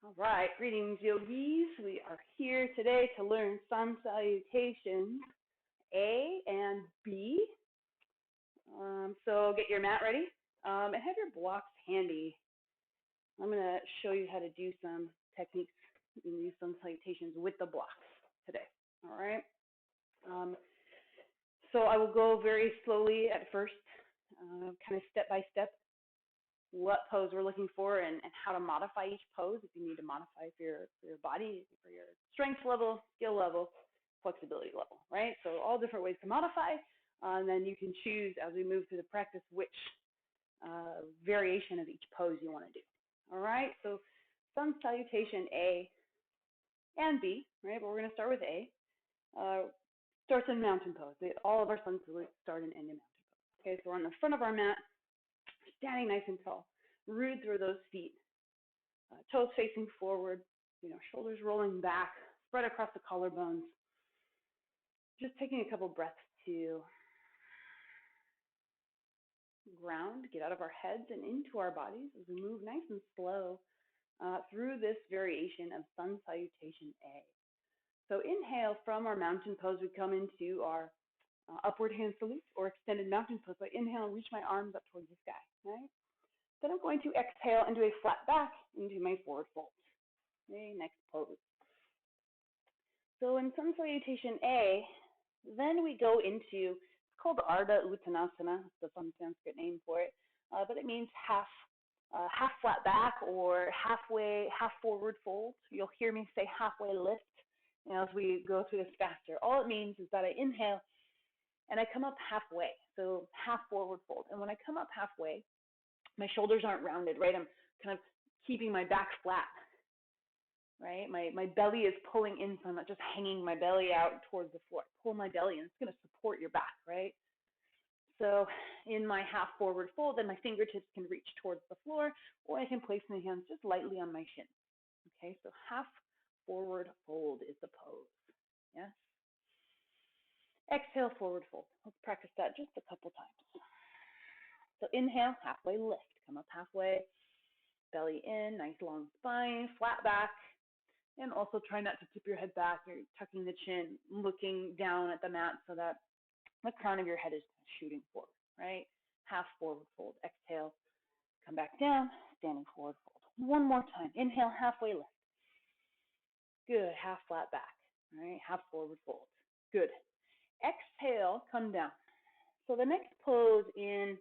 All right, greetings yogis. We are here today to learn Sun Salutations A and B. So get your mat ready and have your blocks handy. I'm going to show you how to do some techniques and use Sun Salutations with the blocks today. All right. So I will go very slowly at first, kind of step by step, what pose we're looking for and how to modify each pose if you need to modify for your body, for your strength level, skill level, flexibility level, right? So all different ways to modify, and then you can choose as we move through the practice which variation of each pose you want to do. All right, so Sun Salutation A and B, right? But we're going to start with A. Starts in mountain pose. All of our Sun Salutes start and end in mountain pose. Okay, so we're on the front of our mat, standing nice and tall, root through those feet, toes facing forward, shoulders rolling back, spread across the collarbones. Just taking a couple breaths to ground, get out of our heads and into our bodies as we move nice and slow through this variation of Sun Salutation A. So inhale from our mountain pose, we come into our upward hand salute or extended mountain pose. So I inhale and reach my arms up towards the sky, right? Then I'm going to exhale and do a flat back into my forward fold. Okay, next pose. So in Sun Salutation A, then we go into, it's called Ardha Uttanasana, that's the Sanskrit name for it, but it means half flat back or half forward fold. You'll hear me say halfway lift as we go through this faster. All it means is that I inhale and I come up halfway, so half forward fold. And when I come up halfway, my shoulders aren't rounded, right? I'm kind of keeping my back flat, right? My belly is pulling in, so I'm not just hanging my belly out towards the floor. Pull my belly in, it's going to support your back, right? So in my half forward fold, then my fingertips can reach towards the floor, or I can place my hands just lightly on my shins. Okay, so half forward fold is the pose, yes? Exhale, forward fold. Let's practice that just a couple times. So inhale, halfway lift. Come up halfway, belly in, nice long spine, flat back. And also try not to tip your head back. You're tucking the chin, looking down at the mat so that the crown of your head is shooting forward, right? Half forward fold. Exhale, come back down, standing forward fold. One more time. Inhale, halfway lift. Good. Half flat back, right? Half forward fold. Good. Exhale, come down. So the next pose in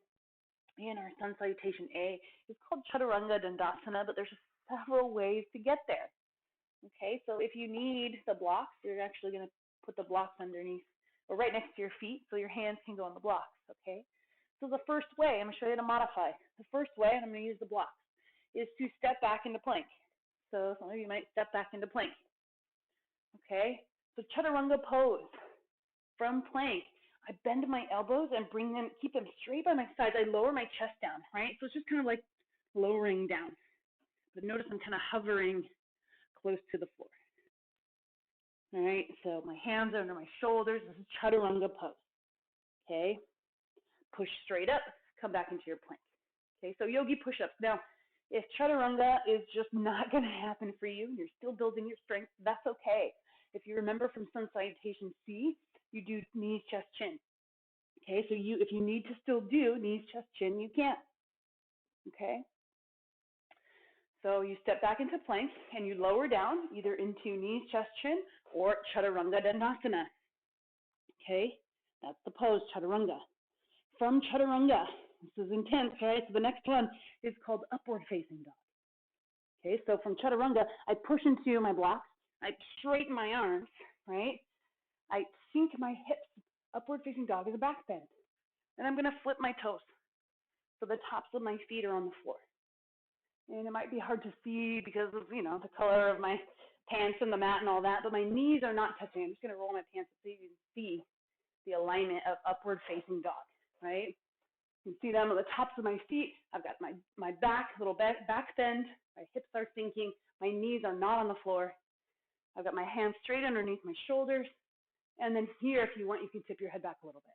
our Sun Salutation A is called Chaturanga Dandasana, but there's several ways to get there. Okay, so if you need the blocks, you're actually going to put the blocks underneath or right next to your feet so your hands can go on the blocks, okay? So the first way, I'm going to show you how to modify. The first way, and I'm going to use the blocks, is to step back into plank. So some of you might step back into plank, okay? So Chaturanga pose. From plank, I bend my elbows and keep them straight by my sides. I lower my chest down, right? So it's just kind of like lowering down. But notice I'm kind of hovering close to the floor. All right, so my hands are under my shoulders. This is Chaturanga pose. Okay, push straight up, come back into your plank. Okay, so yogi push-ups. Now, if Chaturanga is just not going to happen for you, you're still building your strength, that's okay. If you remember from Sun Salutation C, you do knees, chest, chin. Okay, so if you need to still do knees, chest, chin, you can. Okay? So you step back into plank and you lower down either into knees, chest, chin, or Chaturanga Dandasana. Okay? That's the pose, Chaturanga. From Chaturanga, this is intense, okay? So the next one is called upward facing dog. Okay, so from Chaturanga, I push into my blocks, I straighten my arms, right? I sink my hips, upward facing dog is a back bend. Then I'm going to flip my toes so the tops of my feet are on the floor. And it might be hard to see because of, the color of my pants and the mat and all that, but my knees are not touching. I'm just going to roll my pants so you can see the alignment of upward facing dog, right? You can see them at the tops of my feet. I've got my back, little back bend. My hips are sinking. My knees are not on the floor. I've got my hands straight underneath my shoulders. And then here, if you want, you can tip your head back a little bit.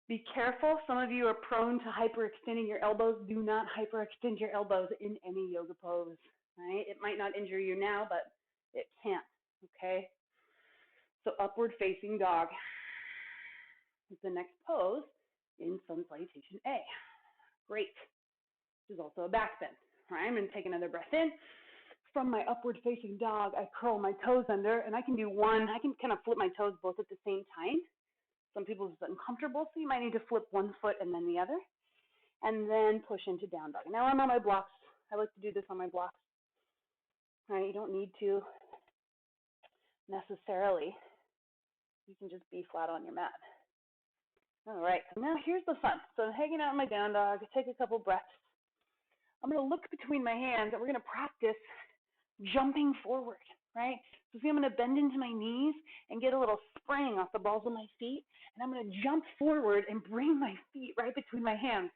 Be careful. Some of you are prone to hyperextending your elbows. Do not hyperextend your elbows in any yoga pose. right? It might not injure you now, but it can, okay? So upward facing dog is the next pose in Sun Salutation A. Great. This is also a back bend. All right, I'm going to take another breath in. From my upward facing dog, I curl my toes under, and I can do one. I can kind of flip my toes both at the same time. Some people it's uncomfortable, so you might need to flip one foot and then the other, and then push into down dog. Now I'm on my blocks. I like to do this on my blocks. All right, you don't need to necessarily. You can just be flat on your mat. All right, so now here's the fun. So I'm hanging out in my down dog. I take a couple breaths. I'm going to look between my hands, and we're going to practice jumping forward, right? So see, I'm going to bend into my knees and get a little spring off the balls of my feet, and I'm going to jump forward and bring my feet right between my hands.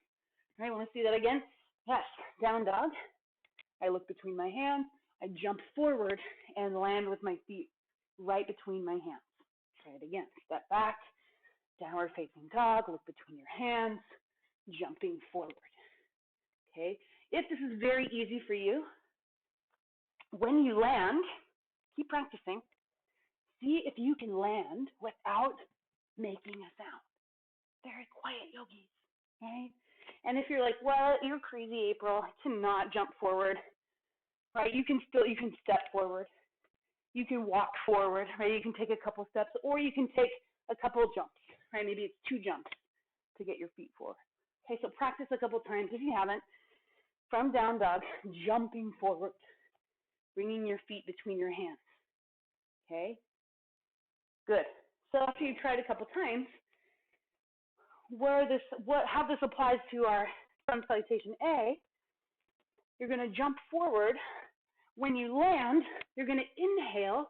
All right, want to see that again? Yes, down dog. I look between my hands, I jump forward and land with my feet right between my hands. Try it again. Step back, downward facing dog, look between your hands, jumping forward. Okay, if this is very easy for you, when you land, keep practicing. See if you can land without making a sound. Very quiet yogis, right? And if you're like, well, you're crazy, April, I cannot jump forward, right? You can step forward. You can walk forward, right? You can take a couple steps, or you can take a couple jumps, right? Maybe it's 2 jumps to get your feet forward. Okay, so practice a couple times if you haven't. From down dog, jumping forward, bringing your feet between your hands. Okay, good. So after you've tried a couple times, how this applies to our Sun Salutation A, you're going to jump forward. When you land, you're going to inhale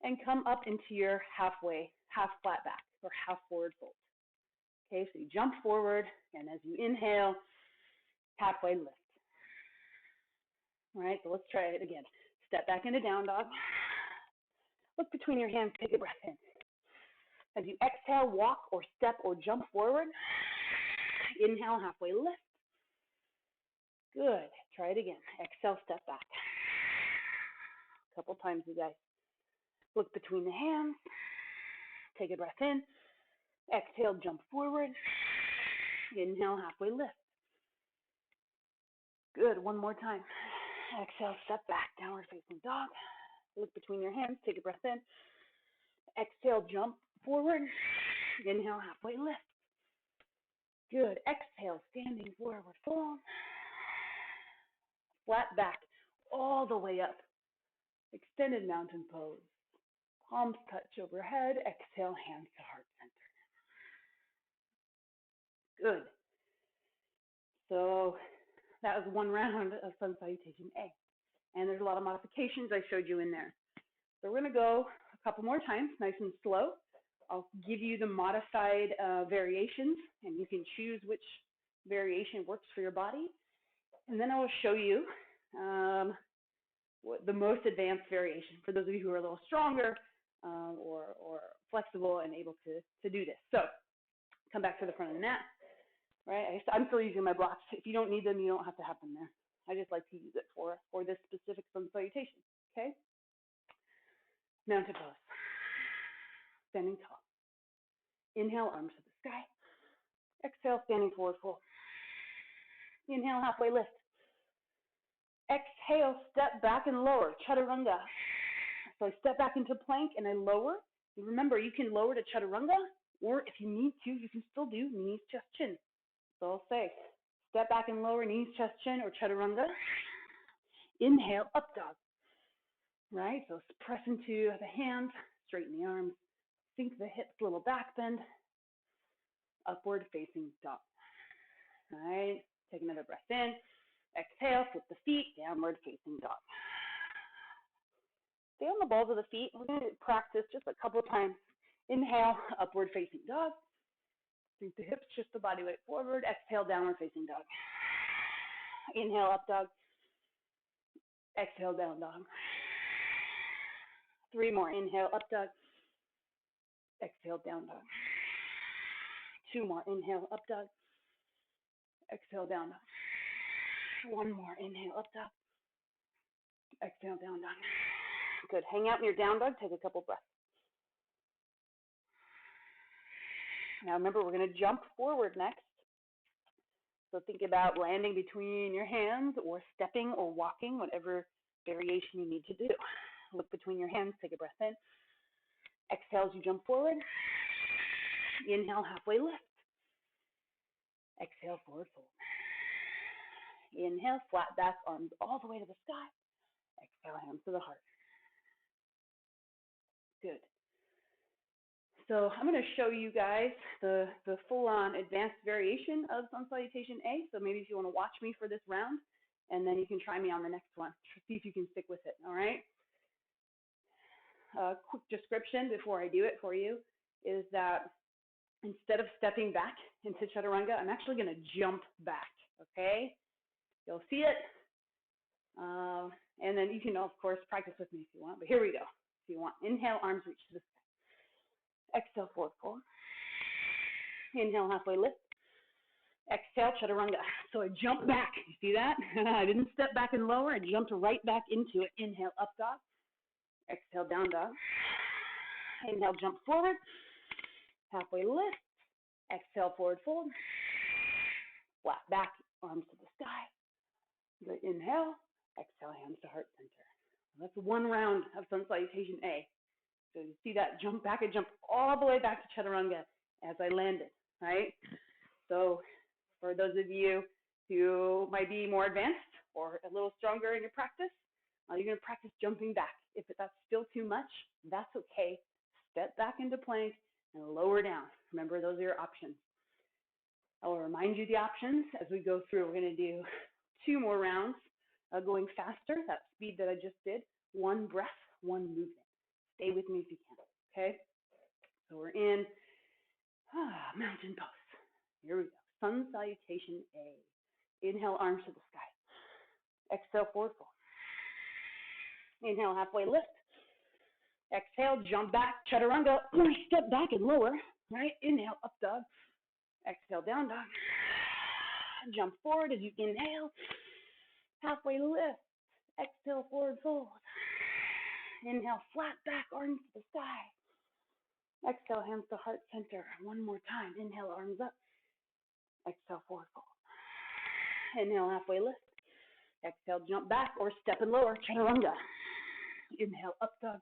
and come up into your half flat back, or half forward fold. Okay, so you jump forward, and as you inhale, halfway lift. All right, so let's try it again. Step back into down dog. Look between your hands, take a breath in. As you exhale, walk or step or jump forward. Inhale, halfway lift. Good. Try it again. Exhale, step back. A couple times, you guys. Look between the hands. Take a breath in. Exhale, jump forward. Inhale, halfway lift. Good. One more time. Exhale, step back, downward facing dog. Look between your hands. Take a breath in. Exhale, jump forward. Inhale, halfway lift. Good. Exhale, standing forward fold. Flat back all the way up. Extended mountain pose. Palms touch overhead. Exhale, hands to heart center. Good. So that was one round of Sun Salutation A. And there's a lot of modifications I showed you in there. So we're going to go a couple more times, nice and slow. I'll give you the modified variations, and you can choose which variation works for your body. And then I will show you the most advanced variation for those of you who are a little stronger or flexible and able to do this. So come back to the front of the mat. Right? I'm still using my blocks. If you don't need them, you don't have to have them there. I just like to use it for this specific Sun Salutation. Okay? Mountain pose. Standing tall. Inhale, arms to the sky. Exhale, standing forward fold. Inhale, halfway lift. Exhale, step back and lower, chaturanga. So I step back into plank and I lower. And remember, you can lower to chaturanga, or if you need to, you can still do knees, chest, chin. So I'll say, step back and lower, knees, chest, chin, or chaturanga. Inhale, up dog. Right, so press into the hands, straighten the arms, sink the hips, little back bend, upward facing dog. All right, take another breath in. Exhale, flip the feet, downward facing dog. Stay on the balls of the feet. We're going to practice just a couple of times. Inhale, upward facing dog. Sink the hips, shift the body weight forward. Exhale, downward facing dog. Inhale, up dog. Exhale, down dog. 3 more. Inhale, up dog. Exhale, down dog. 2 more. Inhale, up dog. Exhale, down dog. 1 more. Inhale, up dog. Exhale, down dog. Good. Hang out in your down dog. Take a couple breaths. Now remember, we're going to jump forward next. So think about landing between your hands or stepping or walking, whatever variation you need to do. Look between your hands. Take a breath in. Exhale as you jump forward. Inhale, halfway lift. Exhale, forward fold. Inhale, flat back, arms all the way to the sky. Exhale, hands to the heart. Good. So I'm going to show you guys the full-on advanced variation of Sun Salutation A. So maybe if you want to watch me for this round, and then you can try me on the next one. See if you can stick with it, all right? A quick description before I do it for you is that instead of stepping back into Chaturanga, I'm actually going to jump back, okay? You'll see it. And then you can, of course, practice with me if you want. But here we go. If you want, inhale, arms reach to the sky. Exhale, forward fold. Inhale, halfway lift. Exhale, Chaturanga. So I jump back. You see that? I didn't step back and lower. I jumped right back into it. Inhale, up dog. Exhale, down dog. Inhale, jump forward. Halfway lift. Exhale, forward fold. Flat back, arms to the sky. Good. Inhale. Exhale, hands to heart center. That's one round of Sun Salutation A. So you see that jump back, I jump all the way back to Chaturanga as I landed, right? So for those of you who might be more advanced or a little stronger in your practice, you're going to practice jumping back. If that's still too much, that's okay. Step back into plank and lower down. Remember, those are your options. I will remind you the options as we go through. We're going to do 2 more rounds going faster, that speed that I just did. 1 breath, 1 movement. Stay with me if you can, okay? So we're in mountain pose. Here we go. Sun Salutation A. Inhale, arms to the sky. Exhale, forward fold. Inhale, halfway lift. Exhale, jump back, Chaturanga. Step back and lower, right? Inhale, up dog. Exhale, down dog. Jump forward as you inhale. Halfway lift. Exhale, forward fold. Inhale, flat back, arms to the sky. Exhale, hands to heart center. 1 more time. Inhale, arms up. Exhale, forward fold. Inhale, halfway lift. Exhale, jump back or step and lower, Chaturanga. Inhale, up dog.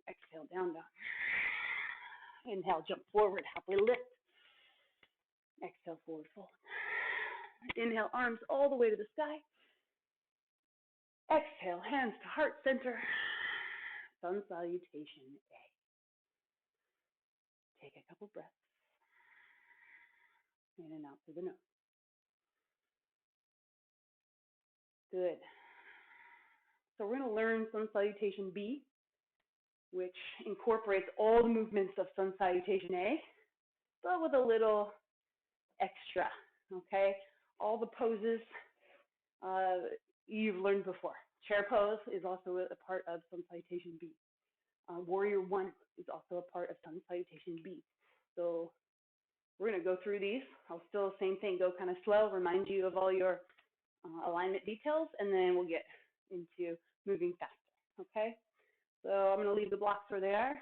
Exhale, down dog. Inhale, jump forward, halfway lift. Exhale, forward fold. Inhale, arms all the way to the sky. Exhale, hands to heart center. Sun Salutation A. Take a couple breaths. In and out through the nose. Good. So we're going to learn Sun Salutation B, which incorporates all the movements of Sun Salutation A, but with a little extra, okay? All the poses you've learned before. Chair pose is also a part of Sun Salutation B. Warrior 1 is also a part of Sun Salutation B. So we're going to go through these. I'll still, same thing, go kind of slow, remind you of all your alignment details, and then we'll get into moving faster, okay? So I'm going to leave the blocks where they are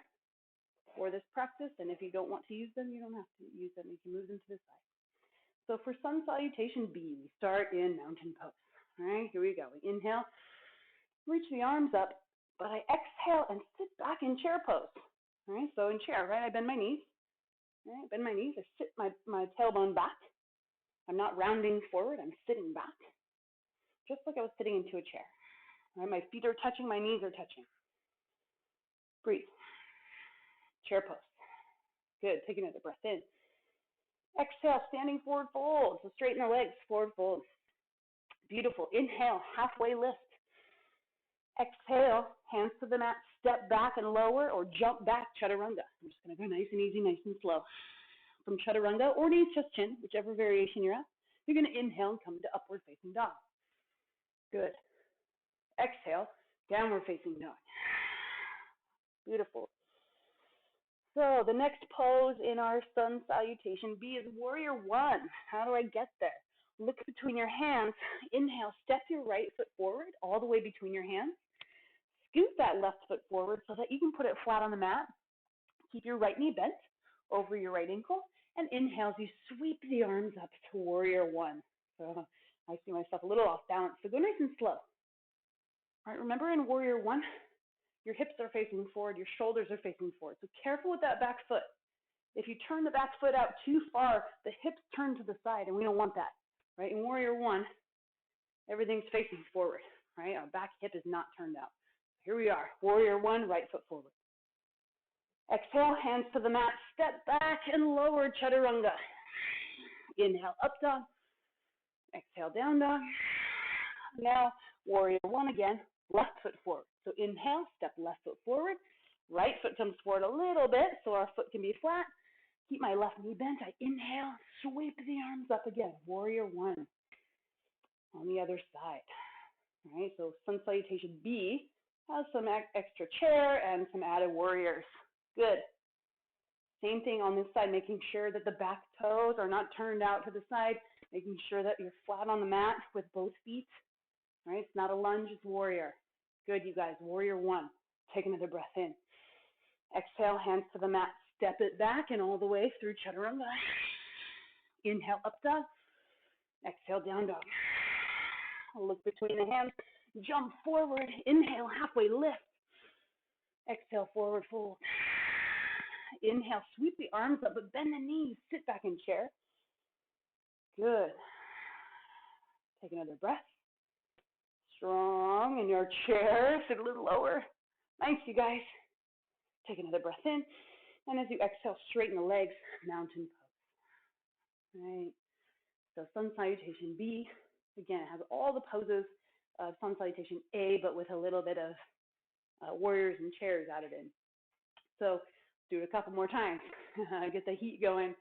for this practice, and if you don't want to use them, you don't have to use them. You can move them to the side. So for Sun Salutation B, we start in mountain pose. All right, here we go. We inhale, reach the arms up, but I exhale and sit back in chair pose. All right, so in chair, right, I bend my knees. All right, bend my knees, I sit my tailbone back. I'm not rounding forward, I'm sitting back, just like I was sitting into a chair. All right, my feet are touching, my knees are touching. Breathe. Chair pose. Good, take another breath in. Exhale, standing forward fold. So straighten the legs, forward fold. Beautiful. Inhale, halfway lift. Exhale, hands to the mat, step back and lower or jump back, Chaturanga. I'm just going to go nice and easy, nice and slow. From Chaturanga or knees, chest, chin, whichever variation you're at, you're going to inhale and come to upward facing dog. Good. Exhale, downward facing dog. Beautiful. So the next pose in our Sun Salutation B is Warrior 1. How do I get there? Look between your hands. Inhale, step your right foot forward all the way between your hands. Scoot that left foot forward so that you can put it flat on the mat. Keep your right knee bent over your right ankle. And inhale as you sweep the arms up to warrior one. So I see myself a little off balance, so go nice and slow. All right, remember in warrior one, your hips are facing forward, your shoulders are facing forward. So careful with that back foot. If you turn the back foot out too far, the hips turn to the side, and we don't want that. Right? In warrior one, everything's facing forward. Right? Our back hip is not turned out. Here we are, warrior one, right foot forward. Exhale, hands to the mat, step back and lower chaturanga. Inhale, up dog. Exhale, down dog. Now, warrior one again, left foot forward. So inhale, step left foot forward. Right foot comes forward a little bit so our foot can be flat. Keep my left knee bent. I inhale, sweep the arms up again. Warrior one. On the other side. All right, so Sun Salutation B has some extra chair and some added warriors. Good. Same thing on this side, making sure that the back toes are not turned out to the side, making sure that you're flat on the mat with both feet. All right, it's not a lunge, it's warrior. Good, you guys. Warrior one. Take another breath in. Exhale, hands to the mat. Step it back and all the way through chaturanga. Inhale, up dog. Exhale, down dog. Look between the hands. Jump forward. Inhale, halfway lift. Exhale, forward fold. Inhale, sweep the arms up, but bend the knees. Sit back in chair. Good. Take another breath. Strong in your chair. Sit a little lower. Nice, you guys. Take another breath in. And as you exhale, straighten the legs, mountain pose. All right. So Sun Salutation B, again, it has all the poses of Sun Salutation A, but with a little bit of warriors and chairs added in. So do it a couple more times. Get the heat going.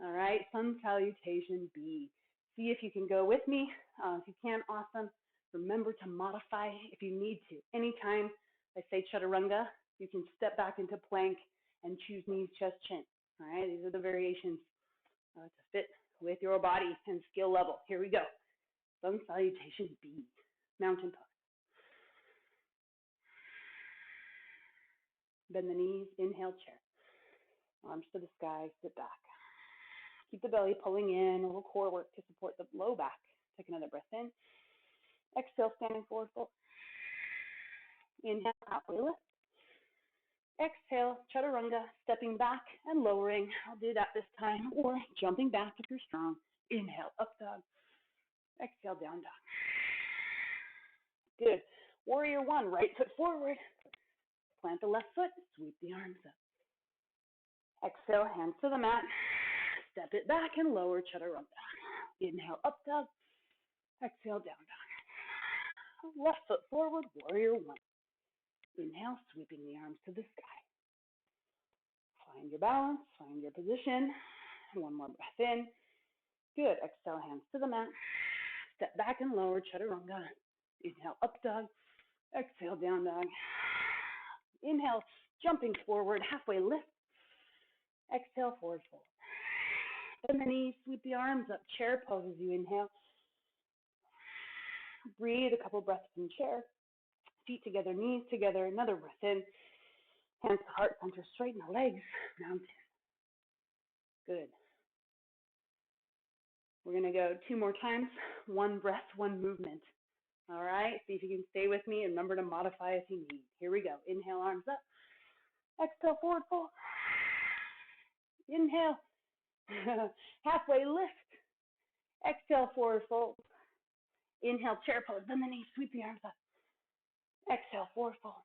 All right, Sun Salutation B. See if you can go with me. If you can, awesome. Remember to modify if you need to. Anytime I say chaturanga, you can step back into plank and choose knees, chest, chin. All right, these are the variations to fit with your body and skill level. Here we go. Sun Salutation B, mountain pose. Bend the knees, inhale, chair. Arms to the sky, sit back. Keep the belly pulling in, a little core work to support the low back. Take another breath in. Exhale, standing forward fold. Inhale, halfway lift. Exhale, chaturanga, stepping back and lowering. I'll do that this time, or jumping back if you're strong. Inhale, up dog. Exhale, down dog. Good. Warrior one, right foot forward. Plant the left foot, sweep the arms up. Exhale, hands to the mat. Step it back and lower chaturanga. Inhale, up dog. Exhale, down dog. Left foot forward, warrior one. Inhale, sweeping the arms to the sky. Find your balance, find your position. One more breath in. Good. Exhale, hands to the mat. Step back and lower chaturanga. Inhale, up dog. Exhale, down dog. Inhale, jumping forward, halfway lift. Exhale, forward fold. Bend the knees, sweep the arms up. Chair pose as you inhale. Breathe a couple breaths in chair. Feet together, knees together. Another breath in. Hands to heart center, straighten the legs. Mountain. Good. We're going to go 2 more times. 1 breath, 1 movement. All right? See if you can stay with me and remember to modify if you need. Here we go. Inhale, arms up. Exhale, forward fold. Inhale. Halfway lift. Exhale, forward fold. Inhale, chair pose. Bend the knees, sweep the arms up. Exhale, forward fold.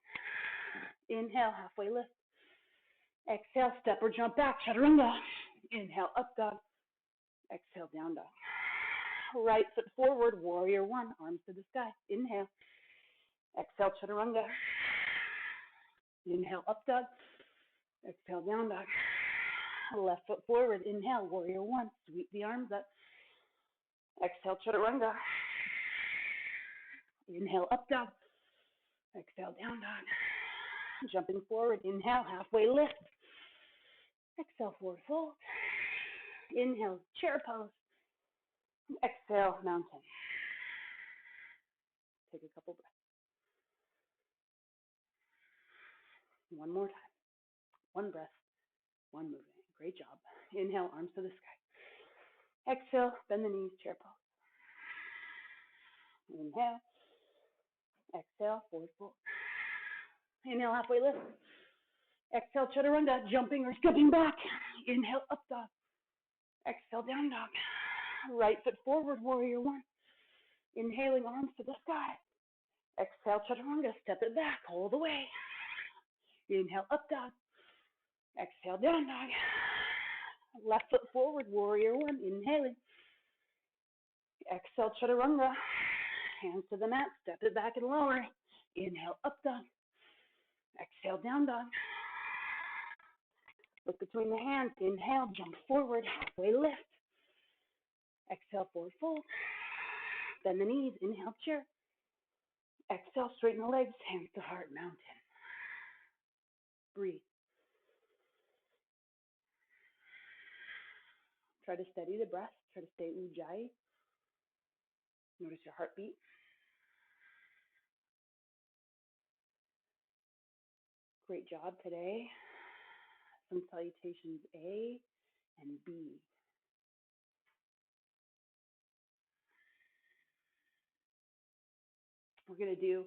Inhale, halfway lift. Exhale, step or jump back, chaturanga. Inhale, up dog. Exhale, down dog. Right foot forward, warrior one, arms to the sky. Inhale. Exhale, chaturanga. Inhale, up dog. Exhale, down dog. Left foot forward, inhale, warrior one. Sweep the arms up. Exhale, chaturanga. Inhale, up dog. Exhale, down dog. Jumping forward, inhale, halfway lift. Exhale, forward fold. Inhale, chair pose. Exhale, mountain. Take a couple breaths. One more time. One breath, one movement. Great job. Inhale, arms to the sky. Exhale, bend the knees, chair pose. Inhale. Exhale, forward fold. Inhale, halfway lift. Exhale, chaturanga, jumping or stepping back. Inhale, up dog. Exhale, down dog. Right foot forward, warrior one. Inhaling, arms to the sky. Exhale, chaturanga, step it back all the way. Inhale, up dog. Exhale, down dog. Left foot forward, warrior one. Inhaling. Exhale, chaturanga. Hands to the mat, step it back and lower. Inhale, up dog. Exhale, down dog. Look between the hands. Inhale, jump forward, halfway lift. Exhale, forward fold. Bend the knees. Inhale, chair. Exhale, straighten the legs, hands to heart, mountain. Breathe. Try to steady the breath. Try to stay ujjayi. Notice your heartbeat. Great job today. Sun Salutations A and B. We're going to do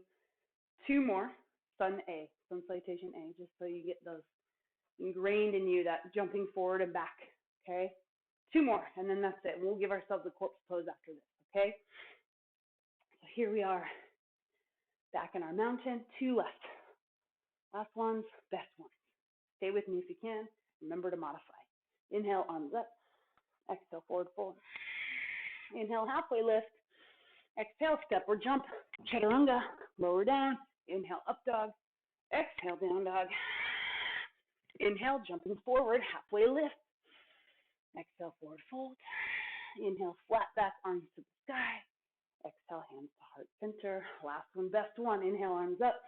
two more. Sun Salutation A, just so you get those ingrained in you, that jumping forward and back, okay? Two more, and then that's it. We'll give ourselves a corpse pose after this, okay? So here we are, back in our mountain, two left. Last ones, best ones. Stay with me if you can. Remember to modify. Inhale, arms up. Exhale, forward fold. Inhale, halfway lift. Exhale, step or jump. Chaturanga, lower down. Inhale, up dog. Exhale, down dog. Inhale, jumping forward, halfway lift. Exhale, forward fold. Inhale, flat back, arms to the sky. Exhale, hands to heart center. Last one, best one. Inhale, arms up.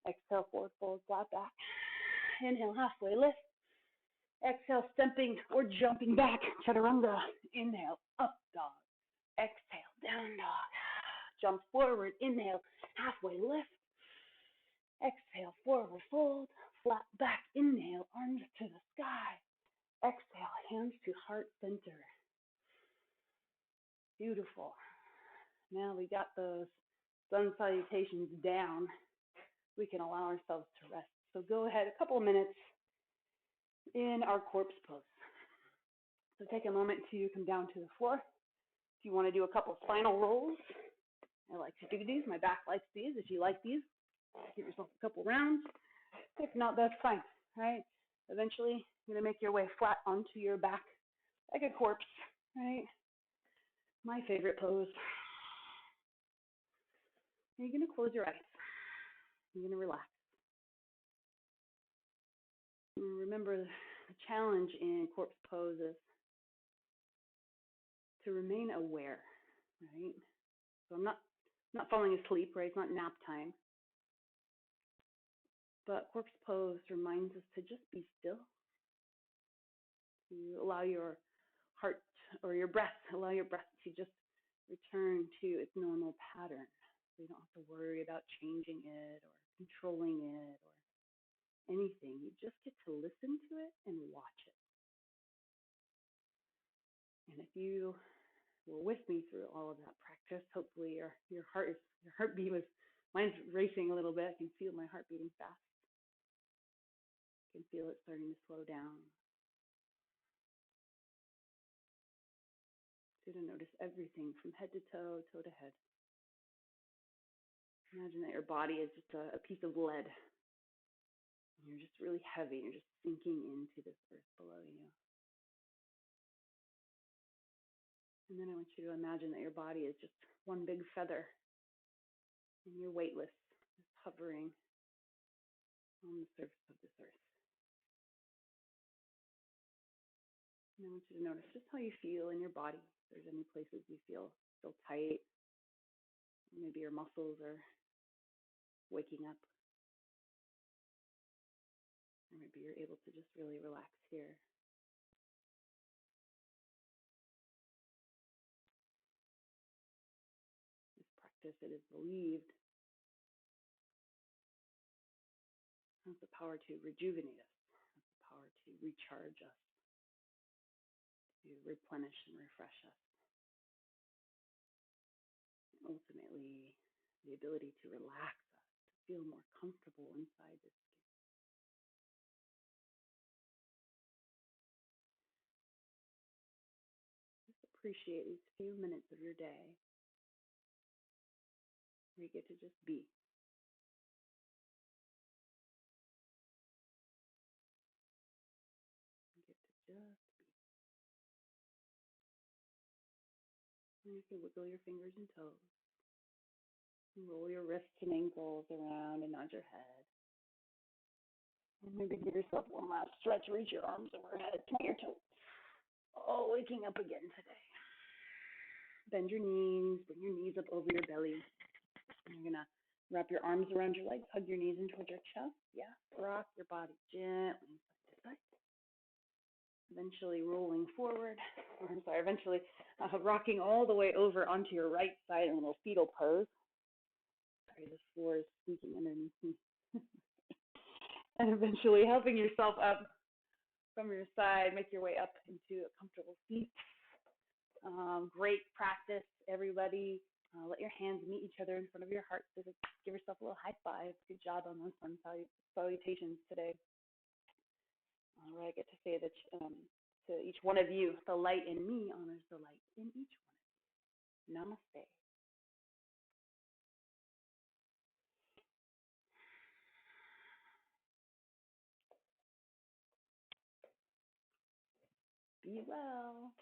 Exhale, forward fold, flat back. Inhale, halfway lift. Exhale, stepping or jumping back. Chaturanga. Inhale, up dog. Exhale, down dog. Jump forward. Inhale, halfway lift. Exhale, forward fold. Flat back. Inhale, arms to the sky. Exhale, hands to heart center. Beautiful. Now we got those sun salutations down. We can allow ourselves to rest. So go ahead, a couple of minutes in our corpse pose. So take a moment to come down to the floor. If you want to do a couple spinal rolls, I like to do these. My back likes these. If you like these, give yourself a couple rounds. If not, that's fine, right? Eventually, you're going to make your way flat onto your back like a corpse, right? My favorite pose. And you're going to close your eyes. You're going to relax. And remember, the challenge in corpse pose is to remain aware, right? So I'm not falling asleep, right? It's not nap time. But corpse pose reminds us to just be still. To allow your heart or your breath, allow your breath to just return to its normal pattern. So you don't have to worry about changing it or controlling it or anything. You just get to listen to it and watch it. And if you were with me through all of that practice, hopefully your heartbeat was, mine's racing a little bit. I can feel my heart beating fast. I can feel it starting to slow down. So to notice everything from head to toe, toe to head. Imagine that your body is just a piece of lead. And you're just really heavy. You're just sinking into this earth below you. And then I want you to imagine that your body is just one big feather. And you're weightless, just hovering on the surface of this earth. And I want you to notice just how you feel in your body. If there's any places you feel tight, maybe your muscles are waking up. Or maybe you're able to just really relax here. practice, it is believed, has the power to rejuvenate us, has the power to recharge us, to replenish and refresh us. And ultimately, the ability to relax us, to feel more comfortable inside the skin. Just appreciate these few minutes of your day where you get to just be. You get to just be. And you can wiggle your fingers and toes. Roll your wrists and ankles around and nod your head. And maybe give yourself one last stretch. Reach your arms overhead. Point your toes. Oh, waking up again today. Bend your knees. Bring your knees up over your belly. And you're going to wrap your arms around your legs. Hug your knees in towards your chest. Yeah. Rock your body gently side to side. Eventually rolling forward. Eventually rocking all the way over onto your right side in a little fetal pose. Sorry, the floor is squeaking underneath me. And eventually helping yourself up from your side, make your way up into a comfortable seat. Great practice, everybody. Let your hands meet each other in front of your heart. So give yourself a little high five. Good job on those Sun Salutations today. All right, I get to say that to each one of you, the light in me honors the light in each one of you. Namaste. Be well.